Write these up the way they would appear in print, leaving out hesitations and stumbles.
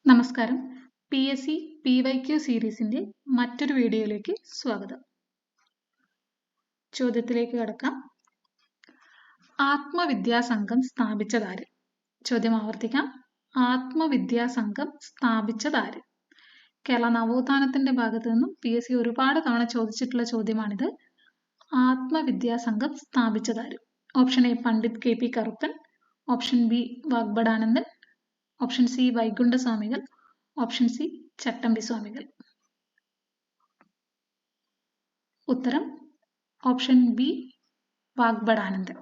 നമസ്കാരം. PSC PYQ സീരീസിന്റെ മറ്റൊരു വീഡിയോയിലേക്ക് സ്വാഗതം. ചോദ്യത്തിലേക്ക് കടക്കാം. ആത്മവിദ്യാസംഘം സ്ഥാപിച്ചതാര്? ചോദ്യം ആവർത്തിക്കാം. ആത്മവിദ്യാസംഘം സ്ഥാപിച്ചതാര്? കേരള നവോത്ഥാനത്തിന്റെ ഭാഗത്തു നിന്നും PSC ഒരുപാട് തവണ ചോദിച്ചിട്ടുള്ള ചോദ്യമാണിത്. ആത്മവിദ്യാസംഘം സ്ഥാപിച്ചതാര്? Option A Pandit KP Karuppan, option B Vagbhatanandan, option C Vaikundaswamikal, option C Chattampi Swamikal. ഉത്തരം ഓപ്ഷൻ ബി വാഗ്ഭടാനന്ദൻ.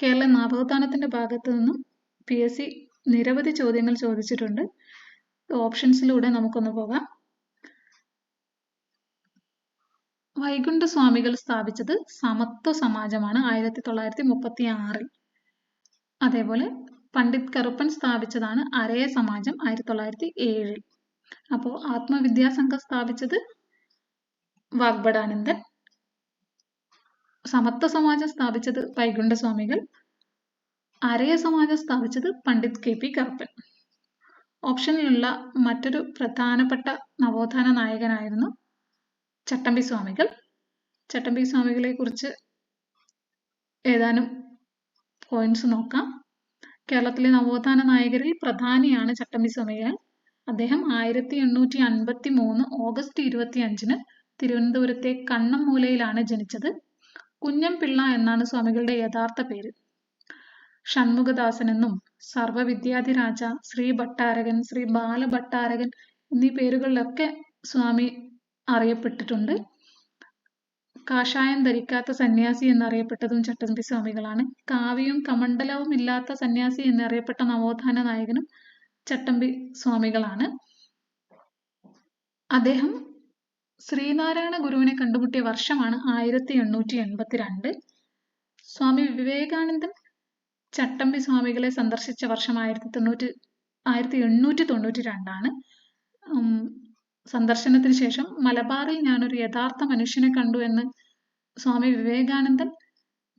കേരള നവോത്ഥാനത്തിന്റെ ഭാഗത്തു നിന്നും PSC നിരവധി ചോദ്യങ്ങൾ ചോദിച്ചിട്ടുണ്ട്. ഓപ്ഷൻസിലൂടെ നമുക്കൊന്ന് പോകാം. വൈകുണ്ഠസ്വാമികൾ സ്ഥാപിച്ചത് സമത്വ സമാജമാണ് 1936. അതേപോലെ പണ്ഡിറ്റ് കറുപ്പൻ സ്ഥാപിച്ചതാണ് അരയ സമാജം 1907. അപ്പോൾ ആത്മവിദ്യാസംഘം സ്ഥാപിച്ചത് വാഗ്ഭടാനന്ദൻ, സമത്വ സമാജം സ്ഥാപിച്ചത് വൈകുണ്ഠസ്വാമികൾ, അരയ സമാജം സ്ഥാപിച്ചത് പണ്ഡിറ്റ് KP കറുപ്പൻ. ഓപ്ഷനിലുള്ള മറ്റൊരു പ്രധാനപ്പെട്ട നവോത്ഥാന നായകനായിരുന്നു ചട്ടമ്പി സ്വാമികൾ. ചട്ടമ്പി സ്വാമികളെ കുറിച്ച് ഏതാനും പോയിന്റ്സ് നോക്കാം. കേരളത്തിലെ നവോത്ഥാന നായകരിൽ പ്രധാനിയാണ് ചട്ടമ്പി സ്വാമികൾ. അദ്ദേഹം 1853 ഓഗസ്റ്റ് 25 തിരുവനന്തപുരത്തെ കണ്ണമ്മൂലയിലാണ് ജനിച്ചത്. കുഞ്ഞംപിള്ള എന്നാണ് സ്വാമികളുടെ യഥാർത്ഥ പേര്. ഷൺമുഖദാസൻ എന്നും സർവവിദ്യാധിരാജ, ശ്രീ ഭട്ടാരകൻ, ശ്രീ ബാലഭട്ടാരകൻ എന്നീ പേരുകളിലൊക്കെ സ്വാമി അറിയപ്പെട്ടിട്ടുണ്ട്. കാഷായം ധരിക്കാത്ത സന്യാസി എന്നറിയപ്പെട്ടതും ചട്ടമ്പി സ്വാമികളാണ്. കാവിയും കമണ്ഡലവും ഇല്ലാത്ത സന്യാസി എന്നറിയപ്പെട്ട നവോത്ഥാന നായകനും ചട്ടമ്പി സ്വാമികളാണ്. അദ്ദേഹം ശ്രീനാരായണ ഗുരുവിനെ കണ്ടുമുട്ടിയ വർഷമാണ് 1882. സ്വാമി വിവേകാനന്ദൻ ചട്ടമ്പി സ്വാമികളെ സന്ദർശിച്ച വർഷം 1892. സന്ദർശനത്തിന് ശേഷം മലബാറിൽ ഞാനൊരു യഥാർത്ഥ മനുഷ്യനെ കണ്ടു എന്ന് സ്വാമി വിവേകാനന്ദൻ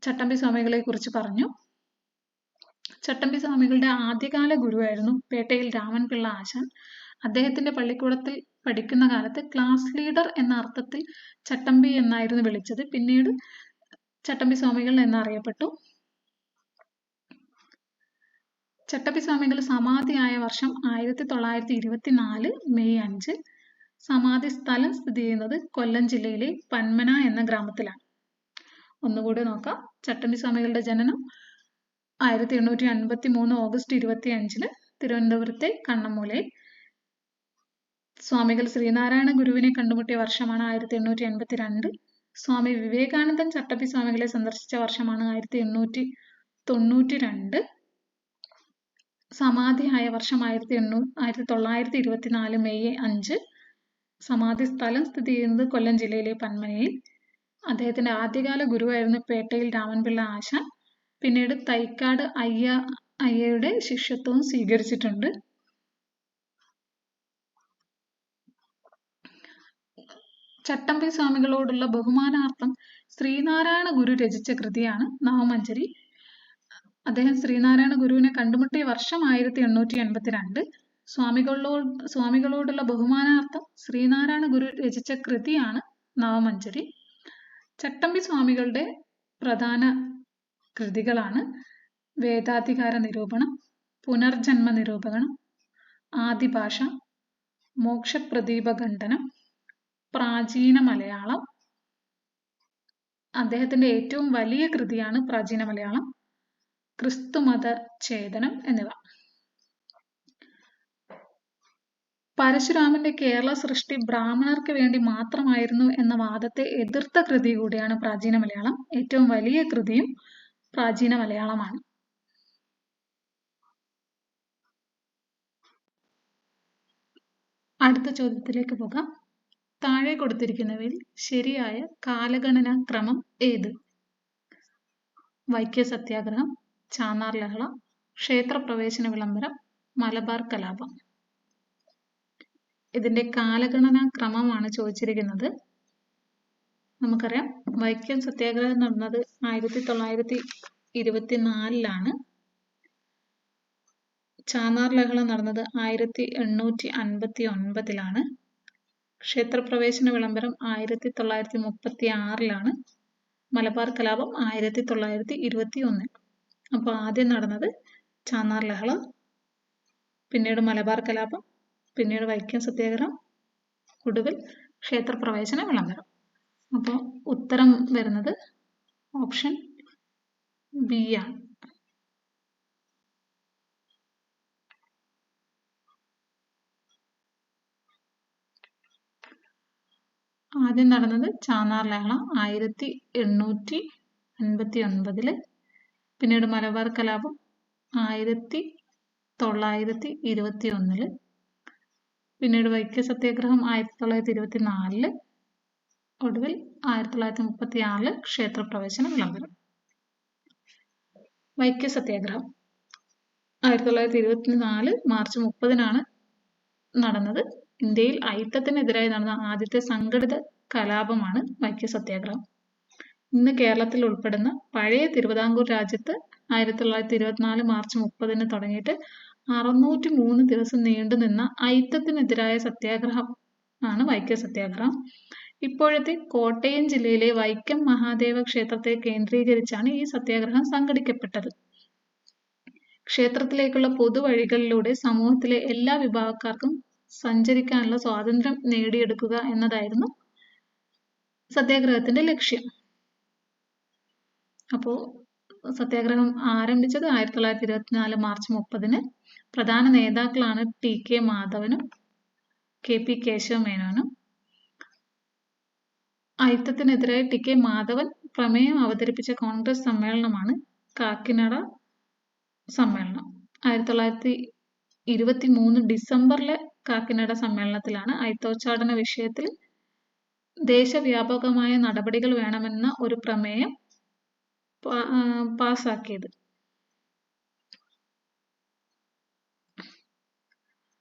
ചട്ടമ്പി സ്വാമികളെ കുറിച്ച് പറഞ്ഞു. ചട്ടമ്പി സ്വാമികളുടെ ആദ്യകാല ഗുരുവായിരുന്നു പേട്ടയിൽ രാമൻപിള്ള ആശാൻ. അദ്ദേഹത്തിന്റെ പള്ളിക്കൂടത്തിൽ പഠിക്കുന്ന കാലത്ത് ക്ലാസ് ലീഡർ എന്ന അർത്ഥത്തിൽ ചട്ടമ്പി എന്നായിരുന്നു വിളിച്ചത്. പിന്നീട് ചട്ടമ്പി സ്വാമികൾ എന്നറിയപ്പെട്ടു. ചട്ടമ്പി സ്വാമികൾ സമാധിയായ വർഷം 1924 മെയ് 5. സമാധി സ്ഥലം സ്ഥിതി ചെയ്യുന്നത് കൊല്ലം ജില്ലയിലെ പന്മന എന്ന ഗ്രാമത്തിലാണ്. ഒന്നുകൂടി നോക്കാം. ചട്ടമ്പി സ്വാമികളുടെ ജനനം 1853 ഓഗസ്റ്റ് 25 തിരുവനന്തപുരത്തെ കണ്ണമ്മൂലയിൽ. സ്വാമികൾ ശ്രീനാരായണ ഗുരുവിനെ കണ്ടുമുട്ടിയ വർഷമാണ് 1882. സ്വാമി വിവേകാനന്ദൻ ചട്ടമ്പി സ്വാമികളെ സന്ദർശിച്ച വർഷമാണ് 1892. സമാധിയായ വർഷം 1924 മെയ് 5. സമാധി സ്ഥലം സ്ഥിതി ചെയ്യുന്നത് കൊല്ലം ജില്ലയിലെ പന്മനയിൽ. അദ്ദേഹത്തിന്റെ ആദ്യകാല ഗുരുവായിരുന്നു പേട്ടയിൽ രാമൻപിള്ള ആശാൻ. പിന്നീട് തൈക്കാട് അയ്യയുടെ ശിഷ്യത്വവും സ്വീകരിച്ചിട്ടുണ്ട്. ചട്ടമ്പി സ്വാമികളോടുള്ള ബഹുമാനാർത്ഥം ശ്രീനാരായണ ഗുരു രചിച്ച കൃതിയാണ് നവമഞ്ജരി. അദ്ദേഹം ശ്രീനാരായണ ഗുരുവിനെ കണ്ടുമുട്ടിയ വർഷം 1882. സ്വാമികളോടുള്ള ബഹുമാനാർത്ഥം ശ്രീനാരായണ ഗുരു രചിച്ച കൃതിയാണ് നവമഞ്ജരി. ചട്ടമ്പി സ്വാമികളുടെ പ്രധാന കൃതികളാണ് വേദാധികാര നിരൂപണം, പുനർജന്മ നിരൂപണം, ആദിഭാഷ, മോക്ഷപ്രദീപ ഖണ്ഡനം, പ്രാചീന മലയാളം. അദ്ദേഹത്തിന്റെ ഏറ്റവും വലിയ കൃതിയാണ് പ്രാചീന മലയാളം, ക്രിസ്തുമത ഛേദനം എന്നിവ. പരശുരാമന്റെ കേരള സൃഷ്ടി ബ്രാഹ്മണർക്ക് വേണ്ടി മാത്രമായിരുന്നു എന്ന വാദത്തെ എതിർത്ത കൃതി കൂടിയാണ് പ്രാചീന മലയാളം. ഏറ്റവും വലിയ കൃതിയും പ്രാചീന മലയാളമാണ്. അടുത്ത ചോദ്യത്തിലേക്ക് പോകാം. താഴെ കൊടുത്തിരിക്കുന്നവയിൽ ശരിയായ കാലഗണനാ ക്രമം ഏത്? വൈക്കം സത്യാഗ്രഹം, ചാന്നാർ ലഹള, ക്ഷേത്രപ്രവേശന വിളംബരം, മലബാർ കലാപം. ഇതിന്റെ കാലഗണനാ ക്രമമാണ് ചോദിച്ചിരിക്കുന്നത്. നമുക്കറിയാം വൈക്കം സത്യാഗ്രഹം നടന്നത് 1924. ചാന്നാർ ലഹള നടന്നത് 1859 ക്ഷേത്രപ്രവേശന വിളംബരം 1936 മലബാർ കലാപം 1921. അപ്പോൾ ആദ്യം നടന്നത് ചാന്നാർ ലഹള, പിന്നീട് മലബാർ കലാപം, പിന്നീട് വൈക്കം സത്യാഗ്രഹം, ഒടുവിൽ ക്ഷേത്രപ്രവേശന വിളംബരം. അപ്പോൾ ഉത്തരം വരുന്നത് ഓപ്ഷൻ ബി ആണ്. ആദ്യം നടന്നത് ചാന്നാർ ലഹള 1859, പിന്നീട് മലബാർ കലാപം 1921, പിന്നീട് വൈക്കം സത്യാഗ്രഹം 1924, ഒടുവിൽ 1936 ക്ഷേത്രപ്രവേശന വിളംബരം. വൈക്കം സത്യാഗ്രഹം 1924 മാർച്ച് 30 നടന്നത്. ഇന്ത്യയിൽ അയിത്തത്തിനെതിരായി നടന്ന ആദ്യത്തെ സംഘടിത കലാപമാണ് വൈക്കം സത്യാഗ്രഹം. ഇന്ന് കേരളത്തിൽ ഉൾപ്പെടുന്ന പഴയ തിരുവിതാംകൂർ രാജ്യത്ത് 1924 മാർച്ച് 30 തുടങ്ങിയിട്ട് 603 ദിവസം നീണ്ടുനിന്ന അയിത്തത്തിനെതിരായ സത്യാഗ്രഹം ആണ് വൈക്കം സത്യാഗ്രഹം. ഇപ്പോഴത്തെ കോട്ടയം ജില്ലയിലെ വൈക്കം മഹാദേവ ക്ഷേത്രത്തെ കേന്ദ്രീകരിച്ചാണ് ഈ സത്യാഗ്രഹം സംഘടിക്കപ്പെട്ടത്. ക്ഷേത്രത്തിലേക്കുള്ള പൊതുവഴികളിലൂടെ സമൂഹത്തിലെ എല്ലാ വിഭാഗക്കാർക്കും സഞ്ചരിക്കാനുള്ള സ്വാതന്ത്ര്യം നേടിയെടുക്കുക എന്നതായിരുന്നു സത്യാഗ്രഹത്തിന്റെ ലക്ഷ്യം. അപ്പോൾ സത്യാഗ്രഹം ആരംഭിച്ചത് 1924 മാർച്ച് 30. പ്രധാന നേതാക്കളാണ് ടി.കെ. മാധവനും കെ.പി. കേശവമേനോനും. അയിത്തത്തിനെതിരായി ടി.കെ. മാധവൻ പ്രമേയം അവതരിപ്പിച്ച കോൺഗ്രസ് സമ്മേളനമാണ് കാക്കിനട സമ്മേളനം. 1923 ഡിസംബറിലെ കാക്കിനട സമ്മേളനത്തിലാണ് അയിത്തോച്ചാടന വിഷയത്തിൽ ദേശവ്യാപകമായ നടപടികൾ വേണമെന്ന ഒരു പ്രമേയം പാസാക്കിയത്.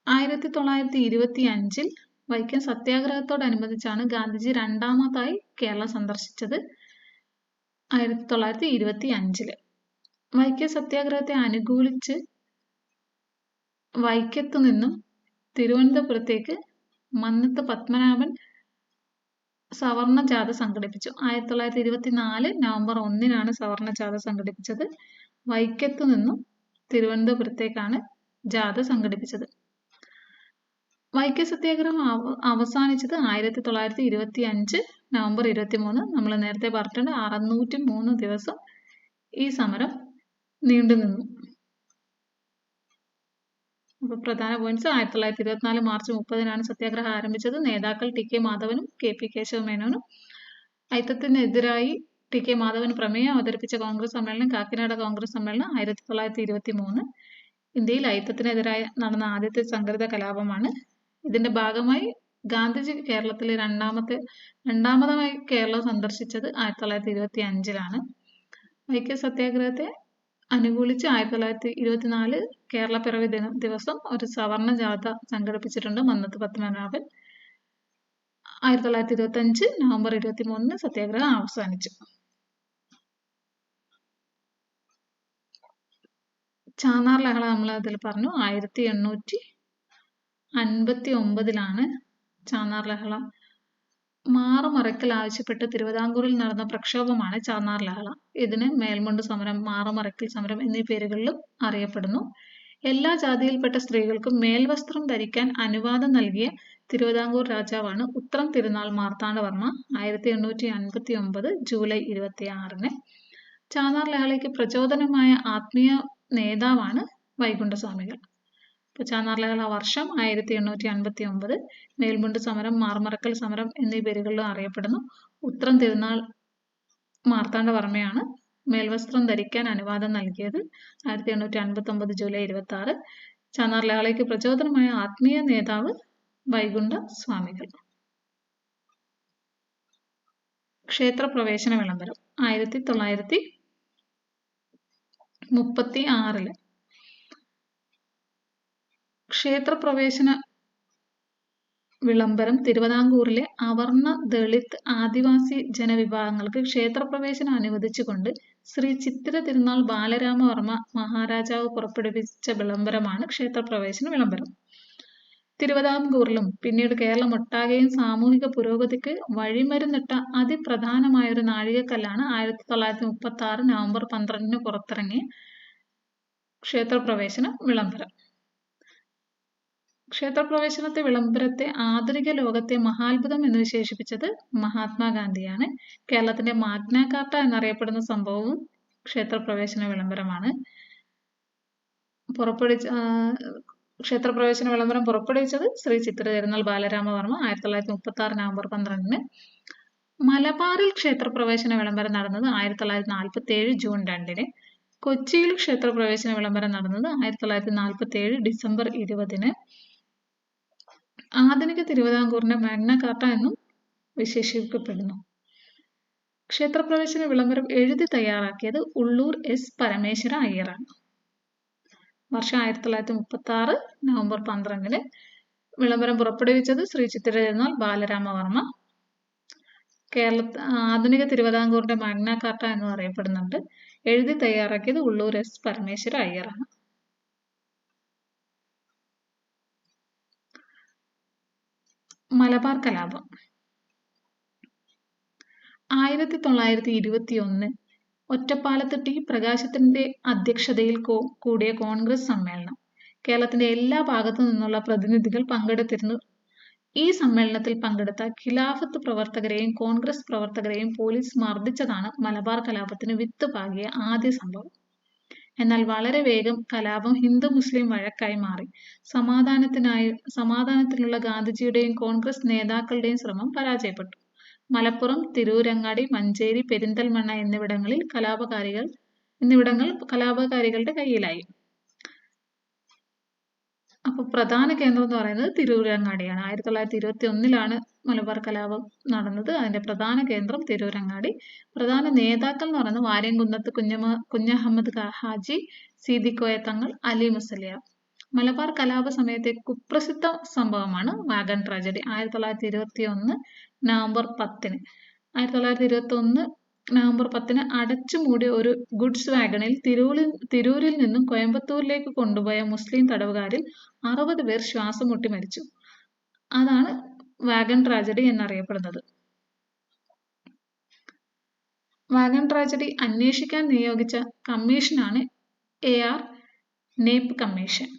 1925 വൈക്കം സത്യാഗ്രഹത്തോടനുബന്ധിച്ചാണ് ഗാന്ധിജി രണ്ടാമതായി കേരളം സന്ദർശിച്ചത്. 1925 വൈക്കം സത്യാഗ്രഹത്തെ അനുകൂലിച്ച് വൈക്കത്തു നിന്നും തിരുവനന്തപുരത്തേക്ക് മന്നത്ത് പത്മനാഭൻ സവർണ ജാഥ സംഘടിപ്പിച്ചു. 1924 നവംബർ 1 സവർണ ജാഥ സംഘടിപ്പിച്ചത്. വൈക്കത്തു നിന്നും തിരുവനന്തപുരത്തേക്കാണ് ജാഥ സംഘടിപ്പിച്ചത്. വൈക്കം സത്യാഗ്രഹം അവസാനിച്ചത് 1925 നവംബർ 23. നമ്മൾ നേരത്തെ പറഞ്ഞിട്ടുണ്ട് 603 ദിവസം ഈ സമരം നീണ്ടുനിന്നു. അപ്പോൾ പ്രധാന പോയിന്റ്സ്: 1924 മാർച്ച് 30 സത്യാഗ്രഹം ആരംഭിച്ചത്. നേതാക്കൾ ടി.കെ. മാധവനും കെ.പി. കേശവമേനോനും. അയിത്തത്തിനെതിരായി ടി.കെ. മാധവൻ പ്രമേയം അവതരിപ്പിച്ച കോൺഗ്രസ് സമ്മേളനം കാക്കിനാട കോൺഗ്രസ് സമ്മേളനം 1923. ഇന്ത്യയിൽ അയിത്തത്തിനെതിരായി നടന്ന ആദ്യത്തെ സംഘടിത കലാപമാണ്. ഇതിന്റെ ഭാഗമായി ഗാന്ധിജി കേരളത്തിലെ രണ്ടാമതായി കേരളം സന്ദർശിച്ചത് 1925. വൈക്കം സത്യാഗ്രഹത്തെ അനുകൂലിച്ച് 1924 കേരളപ്പിറവി ദിവസം ഒരു സവർണ ജാഥ സംഘടിപ്പിച്ചിട്ടുണ്ട് മന്നത്ത് പത്മനാഭൻ. 1925 നവംബർ 23 സത്യാഗ്രഹം അവസാനിച്ചു. ചാന്നാർ ലഹള നമ്മൾ അതിൽ പറഞ്ഞു. 1859 ചാന്നാർ ലഹള. മാറുമറയ്ക്കൽ ആവശ്യപ്പെട്ട് തിരുവിതാംകൂറിൽ നടന്ന പ്രക്ഷോഭമാണ് ചാന്നാർ ലഹള. ഇതിന് മേൽമുണ്ട് സമരം, മാറുമറയ്ക്കൽ സമരം എന്നീ പേരുകളിലും അറിയപ്പെടുന്നു. എല്ലാ ജാതിയിൽപ്പെട്ട സ്ത്രീകൾക്കും മേൽവസ്ത്രം ധരിക്കാൻ അനുവാദം നൽകിയ തിരുവിതാംകൂർ രാജാവാണ് ഉത്രം തിരുനാൾ മാർത്താണ്ഡവർമ്മ. 1859 ജൂലൈ 26. ചാന്നാർ ലഹളയ്ക്ക് പ്രചോദനമായ ആത്മീയ നേതാവാണ് വൈകുണ്ഠസ്വാമികൾ. ഇപ്പോൾ ചാന്നാർ ലഹള വർഷം 1859. മേൽമുണ്ട് സമരം, മാറുമറക്കൽ സമരം എന്നീ പേരുകളിലും അറിയപ്പെടുന്നു. ഉത്രം തിരുനാൾ മാർത്താണ്ഡവർമ്മയാണ് മേൽവസ്ത്രം ധരിക്കാൻ അനുവാദം നൽകിയത്. 1859 ജൂലൈ 26. ചാന്നാർ ലഹളയ്ക്ക് പ്രചോദനമായ ആത്മീയ നേതാവ് വൈകുണ്ഠ സ്വാമികൾ. ക്ഷേത്രപ്രവേശന വിളംബരം 1936. ക്ഷേത്രപ്രവേശന വിളംബരം തിരുവിതാംകൂറിലെ അവർണ, ദളിത്, ആദിവാസി ജനവിഭാഗങ്ങൾക്ക് ക്ഷേത്രപ്രവേശനം അനുവദിച്ചുകൊണ്ട് ശ്രീ ചിത്തിര തിരുനാൾ ബാലരാമവർമ്മ മഹാരാജാവ് പുറപ്പെടുവിച്ച വിളംബരമാണ് ക്ഷേത്രപ്രവേശന വിളംബരം. തിരുവിതാംകൂറിലും പിന്നീട് കേരളമൊട്ടാകെയും സാമൂഹിക പുരോഗതിക്ക് വഴിമരുന്നിട്ട അതിപ്രധാനമായ ഒരു നാഴികക്കല്ലാണ് 1936 നവംബർ 12 പുറത്തിറങ്ങിയ ക്ഷേത്രപ്രവേശന വിളംബരം. ക്ഷേത്രപ്രവേശനത്തെ വിളംബരത്തെ ആധുനിക ലോകത്തെ മഹാത്ഭുതം എന്ന് വിശേഷിപ്പിച്ചത് മഹാത്മാഗാന്ധിയാണ്. കേരളത്തിന്റെ മാഗ്ന കാർട്ട എന്നറിയപ്പെടുന്ന സംഭവവും ക്ഷേത്രപ്രവേശന വിളംബരമാണ്. ക്ഷേത്രപ്രവേശന വിളംബരം പുറപ്പെടുവിച്ചത് ശ്രീ ചിത്തിര തിരുനാൾ ബാലരാമവർമ്മ 1936 നവംബർ 12. മലബാറിൽ ക്ഷേത്രപ്രവേശന വിളംബരം നടന്നത് 1947 ജൂൺ 2. കൊച്ചിയിൽ ക്ഷേത്രപ്രവേശന വിളംബരം നടന്നത് 1947 ഡിസംബർ 20. ആധുനിക തിരുവിതാംകൂറിന്റെ മാഗ്ന കാർട്ട എന്നും വിശേഷിപ്പിക്കപ്പെടുന്നു. ക്ഷേത്രപ്രവേശന വിളംബരം എഴുതി തയ്യാറാക്കിയത് ഉള്ളൂർ എസ് പരമേശ്വര അയ്യറാണ്. വർഷം 1936 നവംബർ 12. വിളംബരം പുറപ്പെടുവിച്ചത് ശ്രീ ചിത്തിര തിരുനാൾ ബാലരാമവർമ്മ. ആധുനിക തിരുവിതാംകൂറിന്റെ മാഗ്ന കാർട്ട എന്ന് അറിയപ്പെടുന്നുണ്ട്. എഴുതി തയ്യാറാക്കിയത് ഉള്ളൂർ എസ് പരമേശ്വര അയ്യറാണ്. മലബാർ കലാപം 1921 ഒറ്റപ്പാലത്ത് ടി പ്രകാശത്തിന്റെ അധ്യക്ഷതയിൽ കൂടിയ കോൺഗ്രസ് സമ്മേളനം. കേരളത്തിന്റെ എല്ലാ ഭാഗത്തു നിന്നുള്ള പ്രതിനിധികൾ പങ്കെടുത്തിരുന്നു. ഈ സമ്മേളനത്തിൽ പങ്കെടുത്ത ഖിലാഫത്ത് പ്രവർത്തകരെയും കോൺഗ്രസ് പ്രവർത്തകരെയും പോലീസ് മർദ്ദിച്ചതാണ് മലബാർ കലാപത്തിന് വിത്ത് പാകിയ ആദ്യ സംഭവം. എന്നാൽ വളരെ വേഗം കലാപം ഹിന്ദു മുസ്ലിം വഴക്കായി മാറി. സമാധാനത്തിനുള്ള ഗാന്ധിജിയുടെയും കോൺഗ്രസ് നേതാക്കളുടെയും ശ്രമം പരാജയപ്പെട്ടു. മലപ്പുറം, തിരൂരങ്ങാടി, മഞ്ചേരി, പെരിന്തൽമണ്ണ എന്നിവിടങ്ങൾ കലാപകാരികളുടെ കയ്യിലായി. അപ്പൊ പ്രധാന കേന്ദ്രം എന്ന് പറയുന്നത് തിരൂരങ്ങാടിയാണ്. 1921 മലബാർ കലാപം നടന്നത്. അതിന്റെ പ്രധാന കേന്ദ്രം തിരൂരങ്ങാടി. പ്രധാന നേതാക്കൾ എന്ന് പറയുന്നത് വാര്യംകുന്നത്ത് കുഞ്ഞഹമ്മദ് ഹാജി, സീതിക്കോയ തങ്ങൾ, അലി മുസലിയാർ. മലബാർ കലാപ സമയത്തെ കുപ്രസിദ്ധ സംഭവമാണ് വാഗൺ ട്രാജഡി. 1921 നവംബർ 10. 1921 നവംബർ 10 അടച്ചുമൂടിയ ഒരു ഗുഡ്സ് വാഗണിൽ തിരൂരിൽ നിന്നും കോയമ്പത്തൂരിലേക്ക് കൊണ്ടുപോയ മുസ്ലിം തടവുകാരിൽ 60 പേർ ശ്വാസം മുട്ടി മരിച്ചു. അതാണ് വാഗൺ ട്രാജഡി എന്നറിയപ്പെടുന്നത്. വാഗൺ ട്രാജഡി അന്വേഷിക്കാൻ നിയോഗിച്ച കമ്മീഷനാണ് AR നേപ്പ് കമ്മീഷൻ.